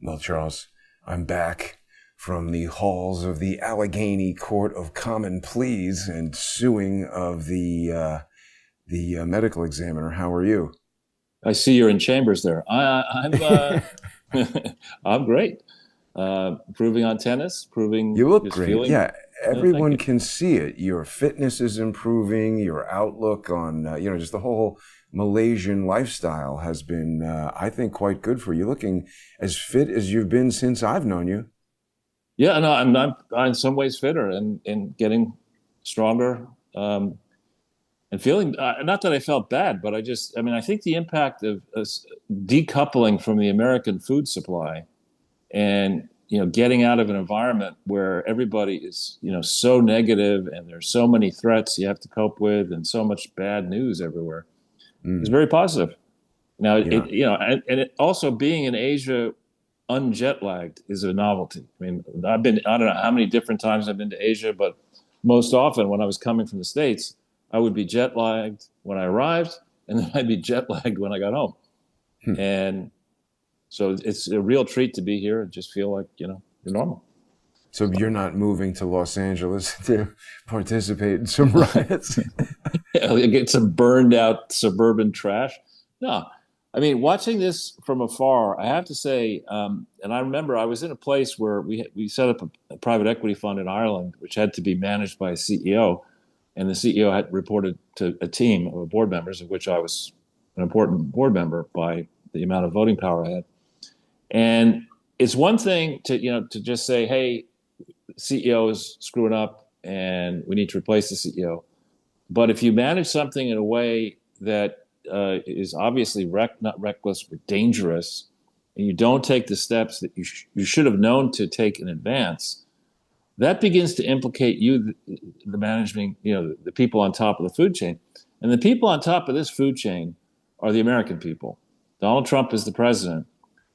Well, Charles, I'm back from the halls of the Allegheny Court of Common Pleas and suing of the medical examiner. How are you? I see you're in chambers there. I'm great. Improving on tennis, improving, You look just great. feeling. Yeah, Thank everyone you. can see it. Your fitness is improving. Your outlook on, just the whole Malaysian lifestyle has been, I think, quite good for you. Looking as fit as you've been since I've known you. Yeah, no, I'm in some ways fitter and getting stronger, and feeling. Not that I felt bad, but I think the impact of us decoupling from the American food supply and getting out of an environment where everybody is so negative and there's so many threats you have to cope with and so much bad news everywhere is Mm, very positive. Now, yeah. and it also being in Asia unjet lagged is a novelty. I mean, I don't know how many different times I've been to Asia, but most often when I was coming from the States, I would be jet lagged when I arrived, and then I'd be jet lagged when I got home. Hmm. And so it's a real treat to be here and just feel like, you're normal. So you're not moving to Los Angeles to participate in some riots? Get some burned out suburban trash. No, I mean, watching this from afar, I have to say, and I remember I was in a place where we set up a private equity fund in Ireland, which had to be managed by a CEO, and the CEO had reported to a team of board members, of which I was an important board member by the amount of voting power I had. And it's one thing to just say, hey, CEO is screwing up and we need to replace the CEO. But if you manage something in a way that is obviously not reckless but dangerous, and you don't take the steps that you should have known to take in advance, that begins to implicate you, the management, the people on top of the food chain. And the people on top of this food chain are the American people. Donald Trump is the president,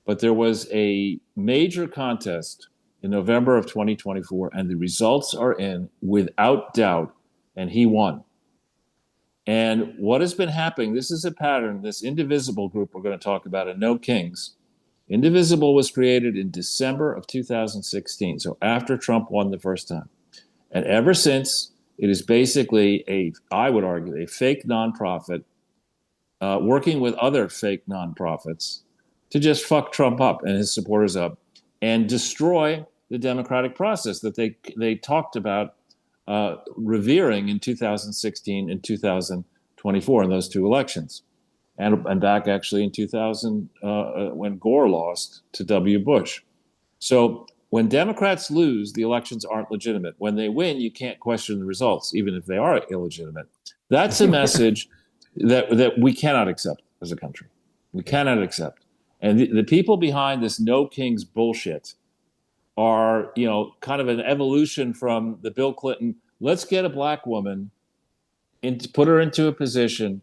but there was a major contest in November of 2024, and the results are in without doubt, and he won. And what has been happening, this is a pattern, this Indivisible group we're going to talk about in No Kings. Indivisible was created in December of 2016, so after Trump won the first time. And ever since, it is basically I would argue, a fake nonprofit working with other fake nonprofits to just fuck Trump up and his supporters up and destroy the democratic process that they talked about revering in 2016 and 2024 in those two elections, and back actually in 2000 when Gore lost to W. Bush. So when Democrats lose, the elections aren't legitimate. When they win, you can't question the results, even if they are illegitimate. That's a message that we cannot accept as a country. We cannot accept. And the people behind this no kings bullshit are, kind of an evolution from the Bill Clinton, let's get a black woman and put her into a position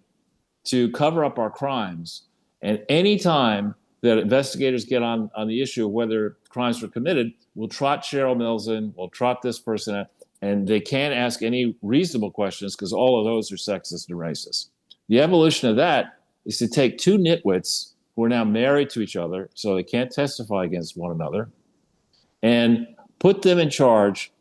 to cover up our crimes. And anytime that investigators get on the issue of whether crimes were committed, we'll trot Cheryl Mills in, we'll trot this person in, and they can't ask any reasonable questions because all of those are sexist and racist. The evolution of that is to take two nitwits who are now married to each other, so they can't testify against one another, and put them in charge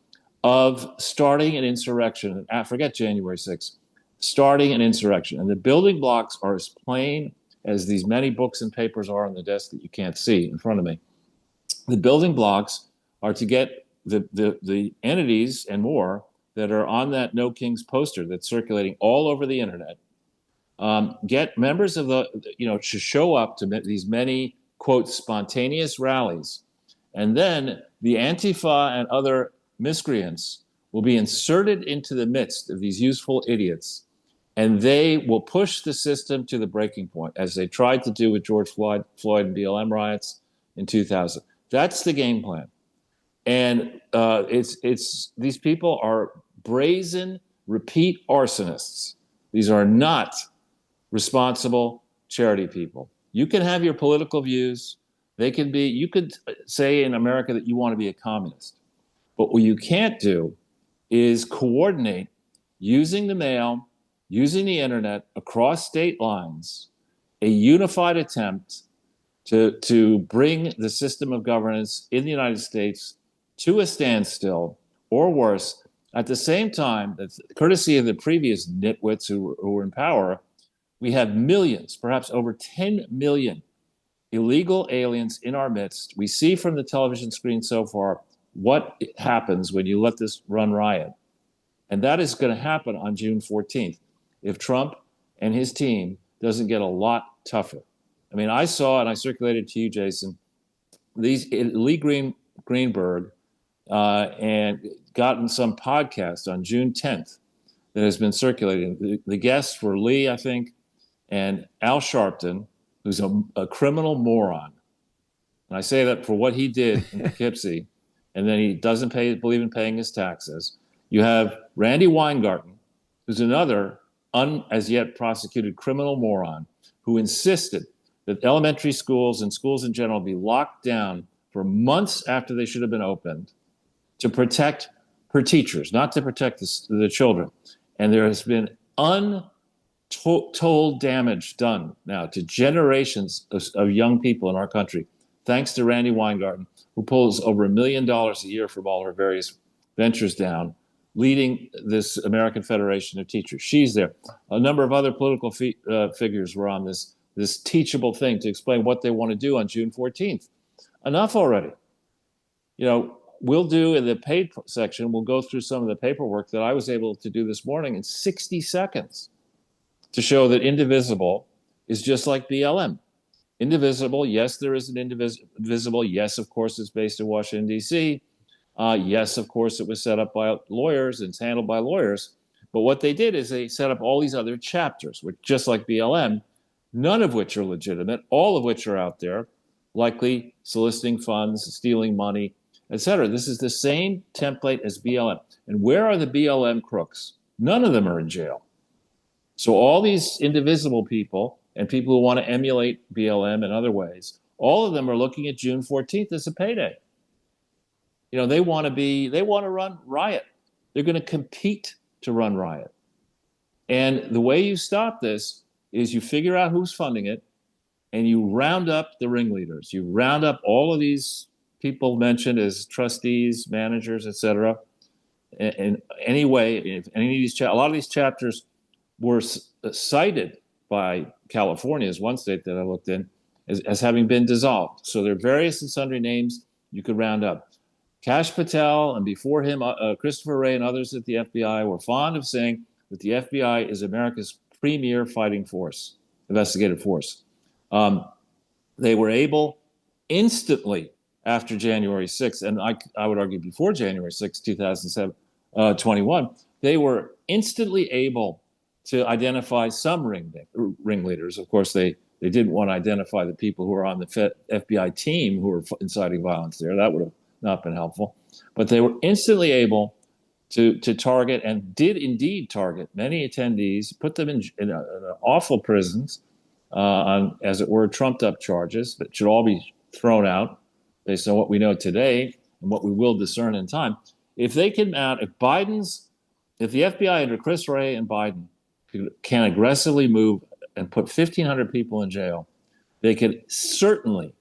of starting an insurrection. Forget January 6th, starting an insurrection. And the building blocks are as plain as these many books and papers are on the desk that you can't see in front of me. The building blocks are to get the entities and more that are on that No Kings poster that's circulating all over the internet. Get members of to show up to these many, quote, spontaneous rallies. And then the Antifa and other miscreants will be inserted into the midst of these useful idiots, and they will push the system to the breaking point, as they tried to do with George Floyd and BLM riots in 2000. That's the game plan. And it's these people are brazen, repeat arsonists. These are not responsible charity people. You can have your political views. You could say in America that you want to be a communist. But what you can't do is coordinate using the mail, using the internet across state lines, a unified attempt to bring the system of governance in the United States to a standstill or worse. At the same time, courtesy of the previous nitwits who were in power, we have millions, perhaps over 10 million illegal aliens in our midst. We see from the television screen so far what happens when you let this run riot. And that is going to happen on June 14th if Trump and his team doesn't get a lot tougher. I mean, I saw, and I circulated to you, Jason, Lee Greenberg and gotten some podcast on June 10th that has been circulating. The guests were Lee, I think, and Al Sharpton, who's a criminal moron. And I say that for what he did in Poughkeepsie, and then he doesn't believe in paying his taxes. You have Randy Weingarten, who's another as yet prosecuted criminal moron, who insisted that elementary schools and schools in general be locked down for months after they should have been opened to protect her teachers, not to protect the children. And there has been untold damage done now to generations of young people in our country, thanks to Randy Weingarten, who pulls over $1 million a year from all her various ventures down, leading this American Federation of Teachers. She's there. A number of other political figures were on this teachable thing to explain what they want to do on June 14th. Enough already. You know, we'll do in the paid section, we'll go through some of the paperwork that I was able to do this morning in 60 seconds to show that indivisible is just like BLM. Indivisible, yes, there is an indivisible. Yes, of course, it's based in Washington, D.C. Yes, of course, it was set up by lawyers and it's handled by lawyers. But what they did is they set up all these other chapters, which just like BLM, none of which are legitimate, all of which are out there, likely soliciting funds, stealing money, etc. This is the same template as BLM. And where are the BLM crooks? None of them are in jail. So all these indivisible people and people who want to emulate BLM in other ways, all of them are looking at June 14th as a payday. You know, they want to run riot. They're going to compete to run riot. And the way you stop this is you figure out who's funding it and you round up the ringleaders. You round up all of these people mentioned as trustees, managers, et cetera. And anyway, if any of these, a lot of these chapters were cited by California as one state that I looked in as having been dissolved. So there are various and sundry names you could round up. Kash Patel and before him, Christopher Wray and others at the FBI were fond of saying that the FBI is America's premier fighting force, investigative force. They were able instantly after January 6th, and I would argue before January 6th, 2021, they were instantly able to identify some ringleaders. Of course, they didn't want to identify the people who were on the FBI team who were inciting violence there. That would have not been helpful. But they were instantly able to target and did indeed target many attendees, put them in awful prisons on, as it were, trumped up charges that should all be thrown out based on what we know today and what we will discern in time. If they can mount, if the FBI under Chris Wray and Biden can aggressively move and put 1,500 people in jail, they could certainly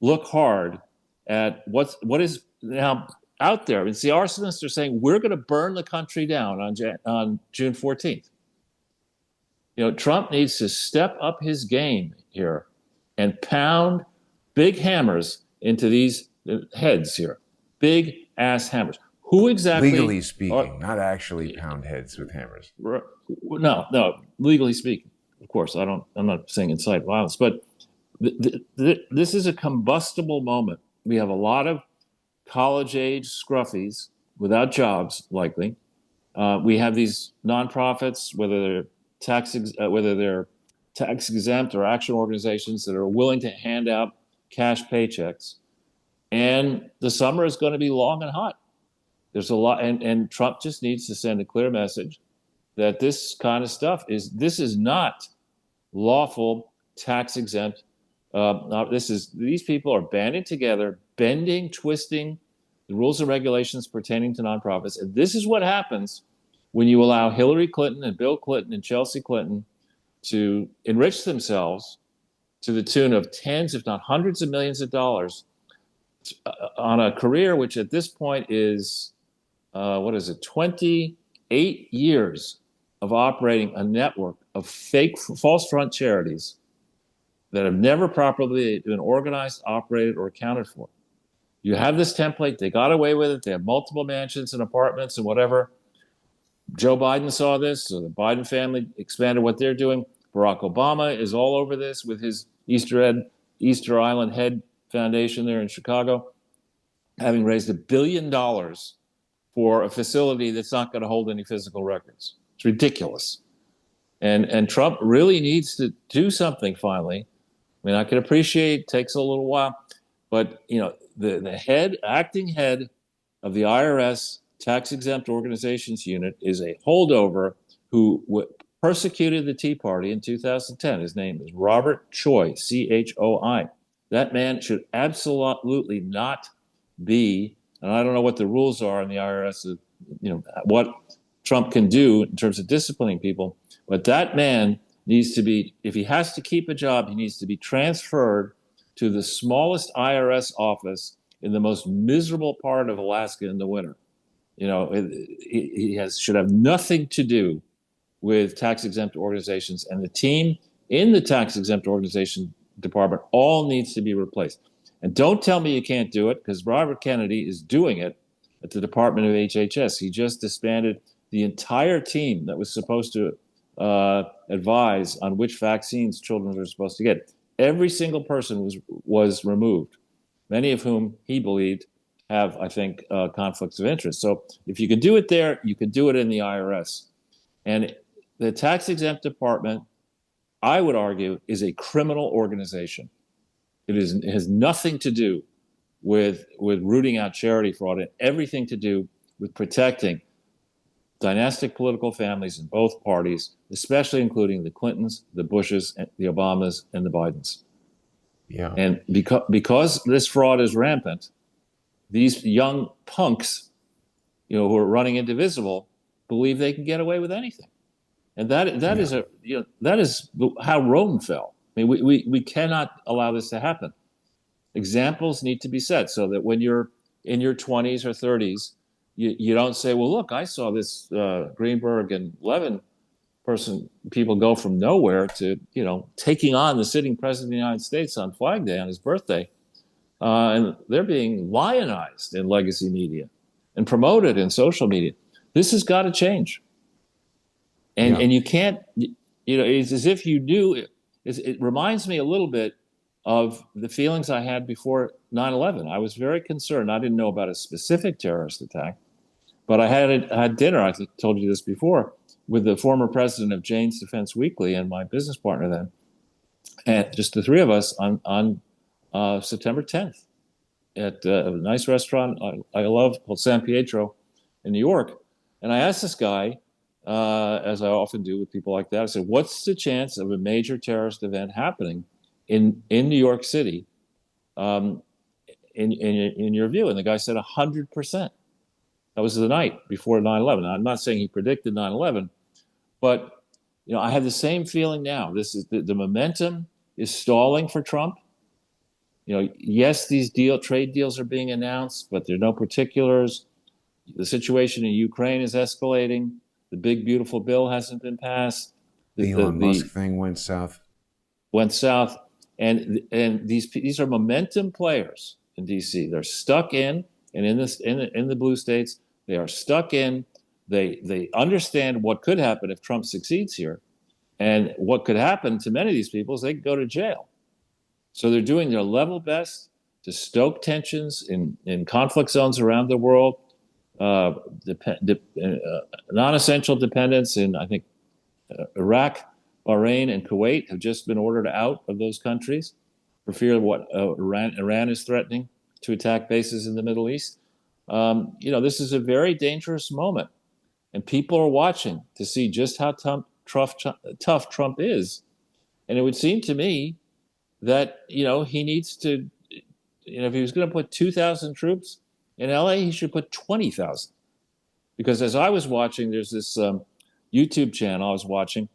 look hard at what is now out there. It's the arsonists are saying we're going to burn the country down on June 14th. You know, Trump needs to step up his game here and pound big hammers into these heads here, big ass hammers. Who exactly? Legally speaking, not actually pound heads with hammers. No, legally speaking, of course. I'm not saying incite violence, but this is a combustible moment. We have a lot of college-age scruffies without jobs, likely. We have these nonprofits, whether they're tax exempt or action organizations that are willing to hand out cash paychecks, and the summer is going to be long and hot. There's a lot, and Trump just needs to send a clear message that this kind of stuff is not lawful, tax exempt. These people are banding together, bending, twisting the rules and regulations pertaining to nonprofits. And this is what happens when you allow Hillary Clinton and Bill Clinton and Chelsea Clinton to enrich themselves to the tune of tens, if not hundreds of millions of dollars on a career which at this point is, what is it, 28 years of operating a network of fake, false front charities that have never properly been organized, operated, or accounted for. You have this template. They got away with it. They have multiple mansions and apartments and whatever. Joe Biden saw this, so the Biden family expanded what they're doing. Barack Obama is all over this with his Easter Island Head Foundation there in Chicago, having raised $1 billion for a facility that's not going to hold any physical records. It's ridiculous. And Trump really needs to do something finally. I mean, I can appreciate it takes a little while, but the acting head of the IRS tax exempt organizations unit is a holdover who persecuted the Tea Party in 2010. His name is Robert Choi, Choi. That man should absolutely not be, and I don't know what the rules are in the IRS, what Trump can do in terms of disciplining people, but that man needs to be, if he has to keep a job, he needs to be transferred to the smallest IRS office in the most miserable part of Alaska in the winter. He should have nothing to do with tax-exempt organizations, and the team in the tax-exempt organization department all needs to be replaced. And don't tell me you can't do it, because Robert Kennedy is doing it at the Department of HHS. He just disbanded the entire team that was supposed to advise on which vaccines children are supposed to get. Every single person was removed, many of whom he believed have, I think, conflicts of interest. So if you can do it there, you can do it in the IRS. And the tax-exempt department, I would argue, is a criminal organization. It has nothing to do with rooting out charity fraud and everything to do with protecting dynastic political families in both parties, especially including the Clintons, the Bushes, the Obamas, and the Bidens. Yeah. And because this fraud is rampant, these young punks, who are running indivisible, believe they can get away with anything. And that is how Rome fell. I mean, we cannot allow this to happen. Examples need to be set so that when you're in your 20s or 30s, you don't say, well, look, I saw this Greenberg and Levin people go from nowhere to, taking on the sitting president of the United States on Flag Day on his birthday. And they're being lionized in legacy media and promoted in social media. This has got to change. And you can't, it's as if you knew, it reminds me a little bit of the feelings I had before 9/11. I was very concerned. I didn't know about a specific terrorist attack, but I had dinner, I told you this before, with the former president of Jane's Defense Weekly and my business partner then, and just the three of us on September 10th at a nice restaurant I love called San Pietro in New York. And I asked this guy, as I often do with people like that, I said, what's the chance of a major terrorist event happening in New York City in your view? And the guy said 100%. That was the night before 9/11. I'm not saying he predicted 9/11, but I have the same feeling now. This is the momentum is stalling for Trump. Yes, these trade deals are being announced, but there are no particulars. The situation in Ukraine is escalating. The big beautiful bill hasn't been passed. The Elon Musk thing went south. And these are momentum players in D.C. They're stuck in, and in the blue states, they are stuck in. They understand what could happen if Trump succeeds here, and what could happen to many of these people is they could go to jail. So they're doing their level best to stoke tensions in conflict zones around the world, non-essential dependents in, I think, Iraq, Bahrain, and Kuwait have just been ordered out of those countries for fear of what Iran is threatening to attack bases in the Middle East. This is a very dangerous moment, and people are watching to see just how tough Trump is. And it would seem to me that, he needs to, if he was going to put 2,000 troops in LA, he should put 20,000. Because as I was watching, there's this YouTube channel I was watching,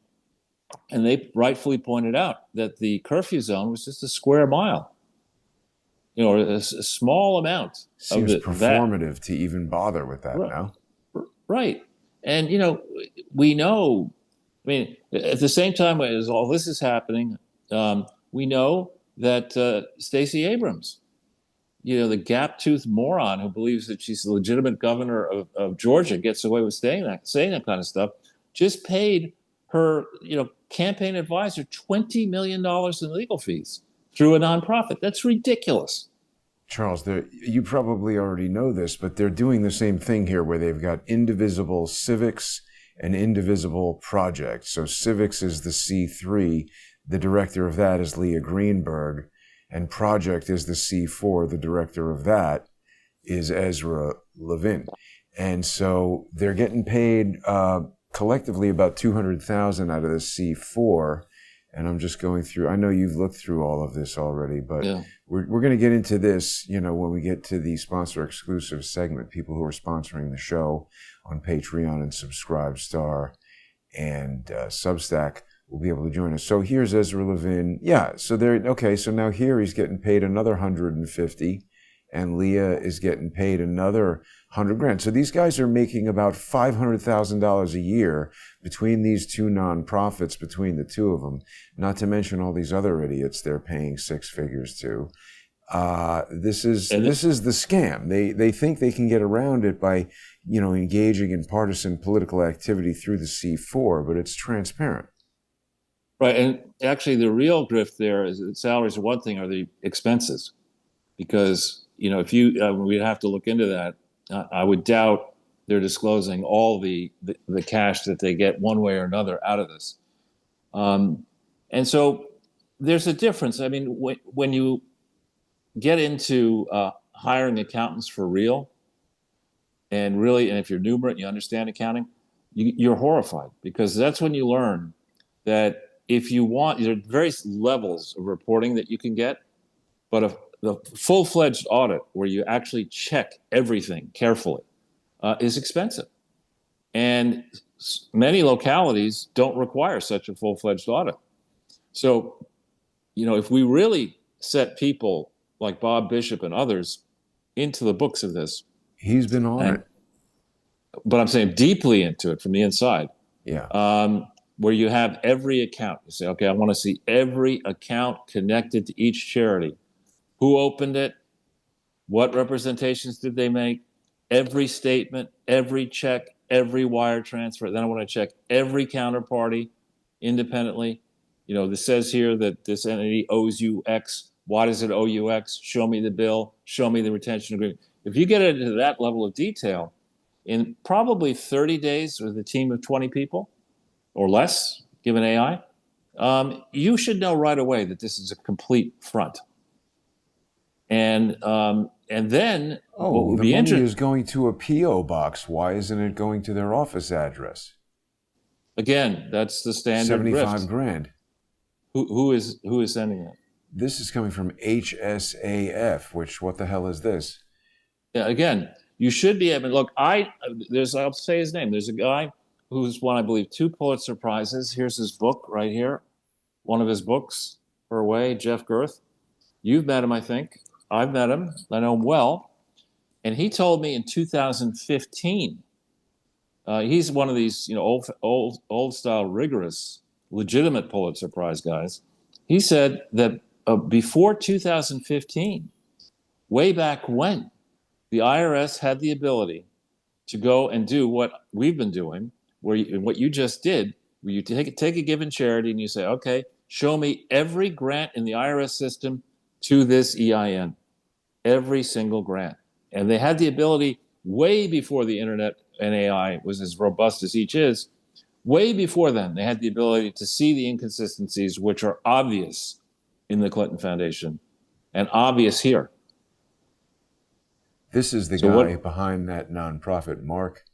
And they rightfully pointed out that the curfew zone was just a square mile, or a small amount of Seems that. performative to even bother with that Right. now. Right. And, we know, I mean, at the same time as all this is happening, we know that Stacey Abrams, the gap-toothed moron who believes that she's the legitimate governor of Georgia, gets away with saying that kind of stuff, just paid her, campaign advisor $20 million in legal fees through a nonprofit. That's ridiculous. Charles, you probably already know this, but they're doing the same thing here where they've got indivisible civics and indivisible projects. So civics is the C3. The director of that is Leah Greenberg. And project is the C4. The director of that is Ezra Levin. And so they're getting paid collectively about $200,000 out of the C4. And I'm just going through, I know you've looked through all of this already, but Yeah. we're going to get into this, when we get to the sponsor exclusive segment, people who are sponsoring the show on Patreon and Subscribestar and Substack will be able to join us. So here's Ezra Levin. Yeah. So so now here he's getting paid another 150 and Leah is getting paid another $100,000. So these guys are making about $500,000 a year between these two nonprofits, between the two of them, not to mention all these other idiots they're paying six figures to. This is the scam. They think they can get around it by, engaging in partisan political activity through the C4, but it's transparent. Right. And actually, the real grift there is that salaries are one thing, are the expenses. Because, if we'd have to look into that. I would doubt they're disclosing all the cash that they get one way or another out of this. And so there's a difference. I mean, when you get into hiring accountants for real, and if you're numerate, you understand accounting, you're horrified, because that's when you learn that if you want, there are various levels of reporting that you can get, but the full-fledged audit where you actually check everything carefully is expensive. And many localities don't require such a full-fledged audit. So, if we really set people like Bob Bishop and others into the books of this. He's been on it. But I'm saying deeply into it from the inside. Yeah. Where you have every account. You say, okay, I want to see every account connected to each charity. Who opened it? What representations did they make? Every statement, every check, every wire transfer. Then I want to check every counterparty independently. This says here that this entity owes you X. Why does it owe you X? Show me the bill. Show me the retention agreement. If you get into that level of detail, in probably 30 days with a team of 20 people or less, given AI, you should know right away that this is a complete front. And then what would be interesting? The money is going to a PO box. Why isn't it going to their office address? Again, that's the standard grift. $75,000. Who is sending that? This is coming from HSAF. What the hell is this? Yeah, again, you should be able. Look, I'll say his name. There's a guy who's won, I believe, 2 Pulitzer Prizes. Here's his book right here. One of his books, Her Way, Jeff Girth. You've met him, I think. I've met him. I know him well. And he told me in 2015, he's one of these, old style, rigorous, legitimate Pulitzer Prize guys. He said that before 2015, way back when, the IRS had the ability to go and do what we've been doing, what you just did, where you take a given charity and you say, okay, show me every grant in the IRS system to this EIN. Every single grant. And they had the ability way before the internet and AI was as robust as each is. Way before then, they had the ability to see the inconsistencies, which are obvious in the Clinton Foundation and obvious here. This is the guy behind that nonprofit, Mark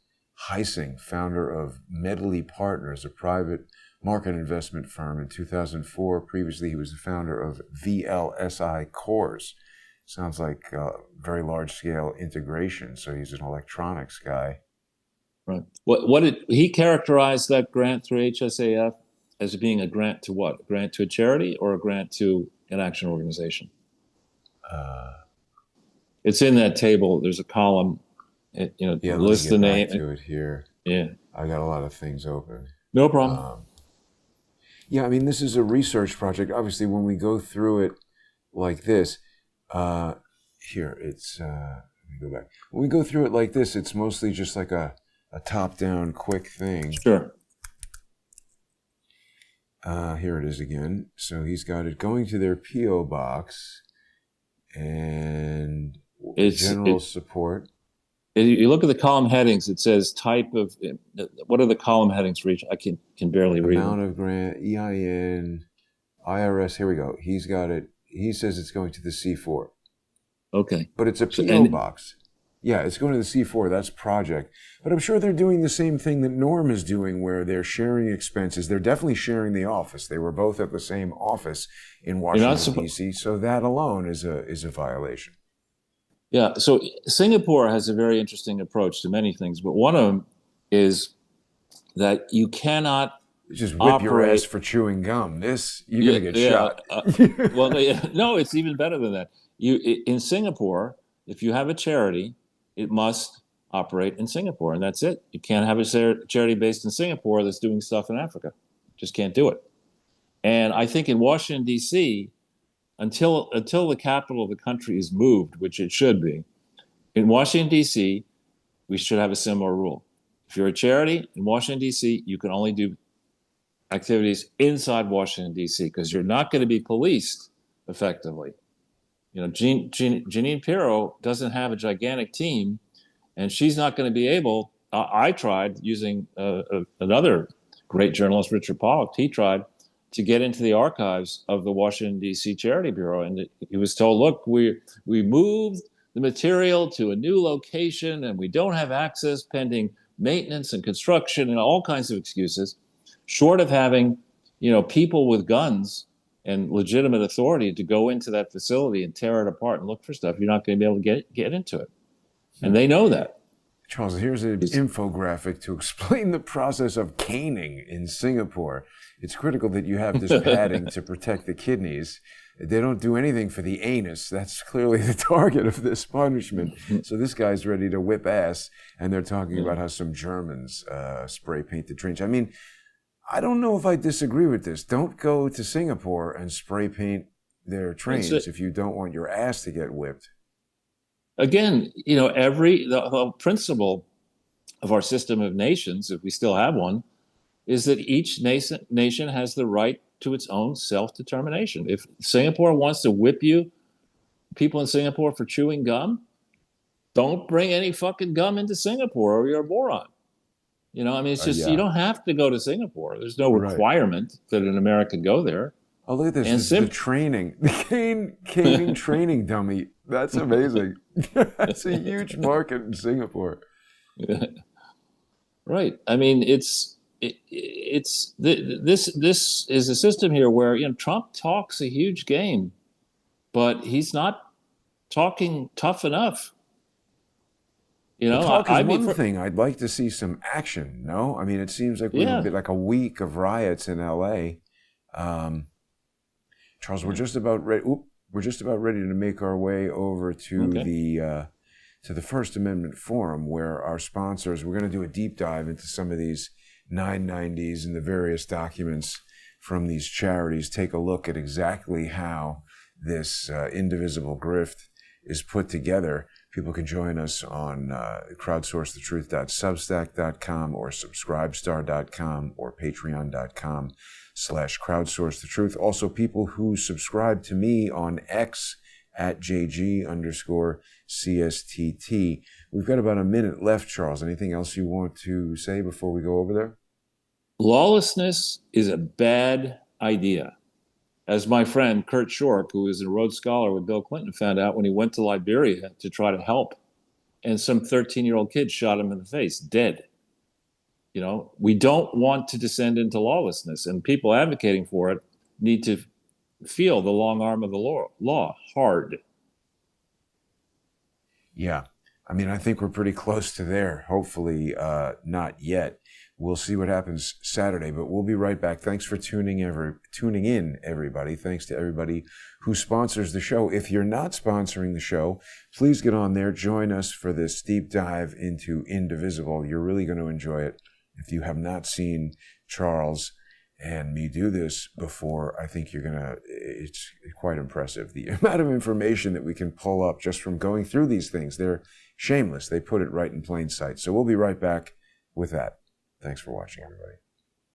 Heising, founder of Medley Partners, a private market investment firm in 2004. Previously, he was the founder of VLSI Cores. Sounds like very large-scale integration. So he's an electronics guy. Right. What did he characterize that grant through HSAF as being a grant to what? A grant to a charity or a grant to an action organization? Uh, It's in that table. There's a column. yeah, let me Lists the get back name. to it here. Yeah, I got a lot of things open. no problem. Um, yeah, I mean, this is a research project. Obviously, when we go through it like this, uh, here, let me go back. When we go through it like this, it's mostly just like a top-down quick thing. Sure. Here it is again. So he's got it going to their P.O. box and general support. You look at the column headings. It says type of. What are the column headings for each? I can barely read Amount them. of grant, EIN, IRS. Here we go. He's got it. He says it's going to the C4. Okay. But it's a P.O. box. Yeah, it's going to the C4. That's project. But I'm sure they're doing the same thing that Norm is doing, where they're sharing expenses. They're definitely sharing the office. They were both at the same office in Washington, D.C., so that alone is a violation. Yeah, so Singapore has a very interesting approach to many things, but one of them is that you cannot just whip your ass for chewing gum. You're gonna get shot. Well, no, it's even better than that. In Singapore, if you have a charity, it must operate in Singapore, and that's it. You can't have a charity based in Singapore that's doing stuff in Africa. Just can't do it. And I think in Washington, D.C., until the capital of the country is moved, which it should be, in Washington, D.C., we should have a similar rule. If you're a charity in Washington, D.C., you can only do activities inside Washington, D.C., because you're not going to be policed effectively. Jeanine Pirro doesn't have a gigantic team, and she's not going to be able. I tried using another great journalist, Richard Pollock. He tried to get into the archives of the Washington, D.C. Charity Bureau, and he was told, "Look, we moved the material to a new location, and we don't have access pending maintenance and construction and all kinds of excuses." Short of having, people with guns and legitimate authority to go into that facility and tear it apart and look for stuff, you're not going to be able to get into it. And they know that. Charles, here's an infographic to explain the process of caning in Singapore. It's critical that you have this padding to protect the kidneys. They don't do anything for the anus. That's clearly the target of this punishment. So this guy's ready to whip ass, and they're talking about how some Germans spray paint the trains. I mean, I don't know if I disagree with this. Don't go to Singapore and spray paint their trains if you don't want your ass to get whipped. Again, the principle of our system of nations, if we still have one, is that each nation has the right to its own self-determination. If Singapore wants to whip you, people in Singapore, for chewing gum, don't bring any fucking gum into Singapore or you're a moron. It's just, you don't have to go to Singapore. There's no requirement that an American go there. Oh, look at this. This is the training. The caning training dummy. That's amazing. That's a huge market in Singapore. Right. I mean, this is a system here where, Trump talks a huge game, but he's not talking tough enough. Talk is one thing. I'd like to see some action. No, I mean, it seems like we've been like a week of riots in L.A. Charles, we're just about ready. We're just about ready to make our way over to the First Amendment Forum, where our sponsors. We're going to do a deep dive into some of these 990s and the various documents from these charities. Take a look at exactly how this indivisible grift is put together. People can join us on crowdsourcethetruth.substack.com or subscribestar.com or patreon.com/crowdsourcethetruth. Also, people who subscribe to me on X at JG_CSTT. We've got about a minute left, Charles. Anything else you want to say before we go over there? Lawlessness is a bad idea. As my friend Kurt Schork, who was a Rhodes Scholar with Bill Clinton, found out when he went to Liberia to try to help, and some 13-year-old kid shot him in the face, dead. We don't want to descend into lawlessness, and people advocating for it need to feel the long arm of the law hard. Yeah. I mean, I think we're pretty close to there. Hopefully not yet. We'll see what happens Saturday, but we'll be right back. Thanks for tuning in, everybody. Thanks to everybody who sponsors the show. If you're not sponsoring the show, please get on there. Join us for this deep dive into Indivisible. You're really going to enjoy it. If you have not seen Charles and me do this before, I think it's quite impressive. The amount of information that we can pull up just from going through these things. They're shameless. They put it right in plain sight. So we'll be right back with that. Thanks for watching, everybody.